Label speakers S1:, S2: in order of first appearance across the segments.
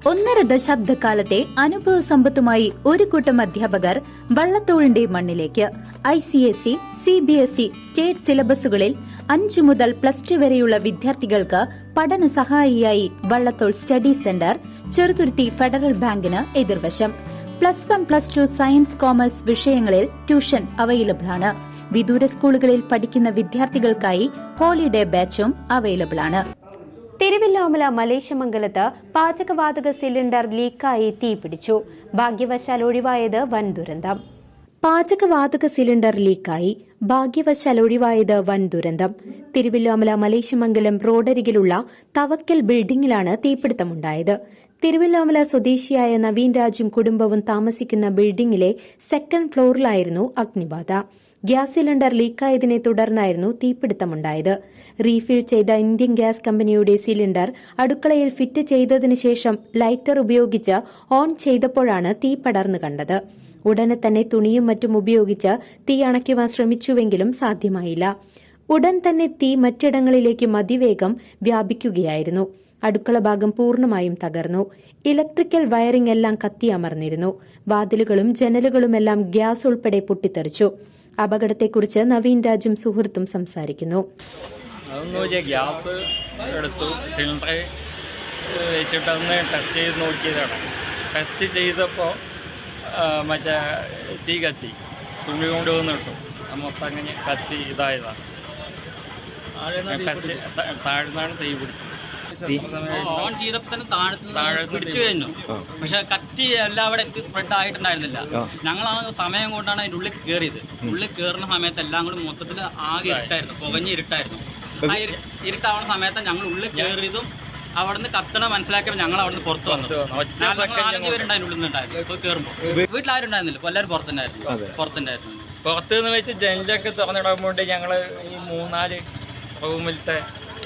S1: ഒന്നര ദശാബ്ദക്കാലത്തെ അനുഭവ സമ്പത്തുമായി ഒരു കൂട്ടം അധ്യാപകർ വള്ളത്തോളിന്റെ മണ്ണിലേക്ക്. ICSE, CBSE സ്റ്റേറ്റ് സിലബസുകളിൽ 5 മുതൽ +2 വരെയുള്ള വിദ്യാർത്ഥികൾക്ക് പഠന സഹായിയായി Vallathol study centre, Cheruthuruthy federal ബാങ്കിന് എതിർവശം. +1, +2 സയൻസ്, കോമേഴ്സ് വിഷയങ്ങളിൽ ട്യൂഷൻ അവൈലബിൾ ആണ്. വിദൂര സ്കൂളുകളിൽ പഠിക്കുന്ന വിദ്യാർത്ഥികൾക്കായി ഹോളിഡേ ബാച്ചും അവൈലബിൾ ആണ്.
S2: തിരുവല്ലോമല മലേശമംഗലത്ത് പാചകവാതക സിലിണ്ടർ ലീക്കായി തീപിടിച്ചു. ഭാഗ്യവശാൽ ഒഴിവായത് വൻ ദുരന്തം. പാചകവാതക സിലിണ്ടർ ലീക്കായി ഭാഗ്യവശാൽ ഒഴിവായത് വൻ ദുരന്തം. തിരുവല്ലോമല മലേശമംഗലം റോഡരികിലുള്ള തവക്കൽ ബിൽഡിംഗിലാണ് തീപിടുത്തമുണ്ടായത്. തിരുവല്ലോമല സ്വദേശിയായ നവീൻ രാജും കുടുംബവും താമസിക്കുന്ന ബിൽഡിംഗിലെ 2nd ഫ്ലോറിലായിരുന്നു അഗ്നിബാധ. ഗ്യാസ് സിലിണ്ടർ ലീക്കായതിനെ തുടർന്നായിരുന്നു തീപിടുത്തമുണ്ടായത്. റീഫിൽ ചെയ്ത ഇന്ത്യൻ ഗ്യാസ് കമ്പനിയുടെ സിലിണ്ടർ അടുക്കളയിൽ ഫിറ്റ് ചെയ്തതിനു ശേഷം ലൈറ്റർ ഉപയോഗിച്ച് ഓൺ ചെയ്തപ്പോഴാണ് തീ പടർന്നു കണ്ടത്. ഉടനെ തന്നെ തുണിയും മറ്റും ഉപയോഗിച്ച് തീ അണയ്ക്കുവാൻ ശ്രമിച്ചുവെങ്കിലും സാധ്യമായില്ല. ഉടൻ തന്നെ തീ മറ്റിടങ്ങളിലേക്ക് അതിവേഗം വ്യാപിക്കുകയായിരുന്നു. അടുക്കള ഭാഗം പൂർണ്ണമായും തകർന്നു. ഇലക്ട്രിക്കൽ വയറിംഗ് എല്ലാം കത്തിയമർന്നിരുന്നു. വാതിലുകളും ജനലുകളുമെല്ലാം ഗ്യാസ് ഉൾപ്പെടെ പൊട്ടിത്തെറിച്ചു. അപകടത്തെക്കുറിച്ച് നവീൻ രാജും സുഹൃത്തും സംസാരിക്കുന്നു.
S3: ഗ്യാസ് എടുത്തു, സിലിണ്ടർ വെച്ചിട്ടൊന്ന് ടെസ്റ്റ് ചെയ്ത് നോക്കിയതാണ്. ടെസ്റ്റ് ചെയ്തപ്പോൾ മറ്റേ തീ കത്തി, തുണി കൊണ്ട് വന്നിട്ടു മൊത്തം അങ്ങനെ കത്തി ഇതായതാണ്. താഴ്ന്നാണ് തീ പിടിച്ചത്.
S4: ഓൺ ചെയ്തപ്പോൾ തന്നെ താഴെ പിടിച്ചു കഴിഞ്ഞു. പക്ഷെ കത്തി എല്ലാം അവിടെ സ്പ്രെഡ് ആയിട്ടുണ്ടായിരുന്നില്ല. ഞങ്ങൾ ആ സമയം കൊണ്ടാണ് അതിൻ്റെ ഉള്ളിൽ കയറിയത്. ഉള്ളിൽ കയറുന്ന സമയത്ത് എല്ലാം കൂടി മൊത്തത്തിൽ ആകെ ഇരുട്ടായിരുന്നു, പുകഞ്ഞ് ഇരുട്ടായിരുന്നു. ആ ഇരുട്ടാവുന്ന സമയത്ത് ഞങ്ങൾ ഉള്ളിൽ കയറിയതും അവിടുന്ന് കത്തണ മനസ്സിലാക്കിയപ്പോൾ ഞങ്ങൾ അവിടുന്ന് പുറത്ത് വന്നു. 4-5 പേരുണ്ട് അതിൻ്റെ ഉള്ളിൽ നിന്നുണ്ടായിരുന്നു. ഇപ്പോൾ കയറുമ്പോൾ വീട്ടിലാരും ഉണ്ടായിരുന്നില്ല, എല്ലാവരും പുറത്തുണ്ടായിരുന്നു.
S3: പുറത്തുനിന്ന് വെച്ച് ജനലൊക്കെ തുറന്നിടാൻ വേണ്ടി ഞങ്ങൾ ഈ 3-4 റൂമിലത്തെ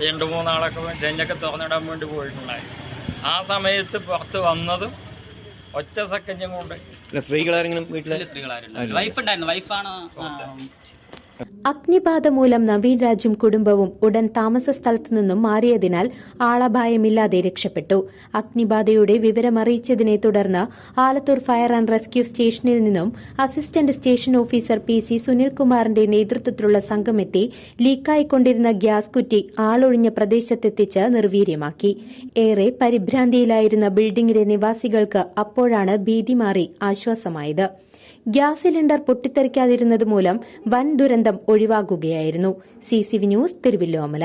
S3: 2-3 ആളൊക്കെ ജനലൊക്കെ തുറന്നിടാൻ വേണ്ടി പോയിട്ടുണ്ടായി. ആ സമയത്ത് പുറത്ത് വന്നതും ഒറ്റ സെക്കൻഡും കൊണ്ട്
S4: സ്ത്രീകളാരും വൈഫ് ഉണ്ടായിരുന്നു. വൈഫാണ്.
S2: അഗ്നിബാധ മൂലം നവീൻ രാജും കുടുംബവും ഉടൻ താമസ സ്ഥലത്തു നിന്നും മാറിയതിനാൽ ആളപായമില്ലാതെ രക്ഷപ്പെട്ടു. അഗ്നിബാധയുടെ വിവരമറിയിച്ചതിനെ തുടർന്ന് ആലത്തൂർ ഫയർ ആൻഡ് റെസ്ക്യൂ സ്റ്റേഷനിൽ നിന്നും അസിസ്റ്റന്റ് സ്റ്റേഷൻ ഓഫീസർ PC സുനിൽകുമാറിന്റെ നേതൃത്വത്തിലുള്ള സംഘമെത്തി ലീക്കായിക്കൊണ്ടിരുന്ന ഗ്യാസ് കുറ്റി ആളൊഴിഞ്ഞ പ്രദേശത്തെത്തിച്ച് നിർവീര്യമാക്കി. ഏറെ പരിഭ്രാന്തിയിലായിരുന്ന ബിൽഡിംഗിലെ നിവാസികൾക്ക് അപ്പോഴാണ് ഭീതി മാറി ആശ്വാസമായത്. ഗ്യാസ് സിലിണ്ടർ പൊട്ടിത്തെറിക്കാതിരുന്നത് മൂലം വൻ ദുരന്തം ഒഴിവാകുകയായിരുന്നു. CCV news, Thiruvilwamala.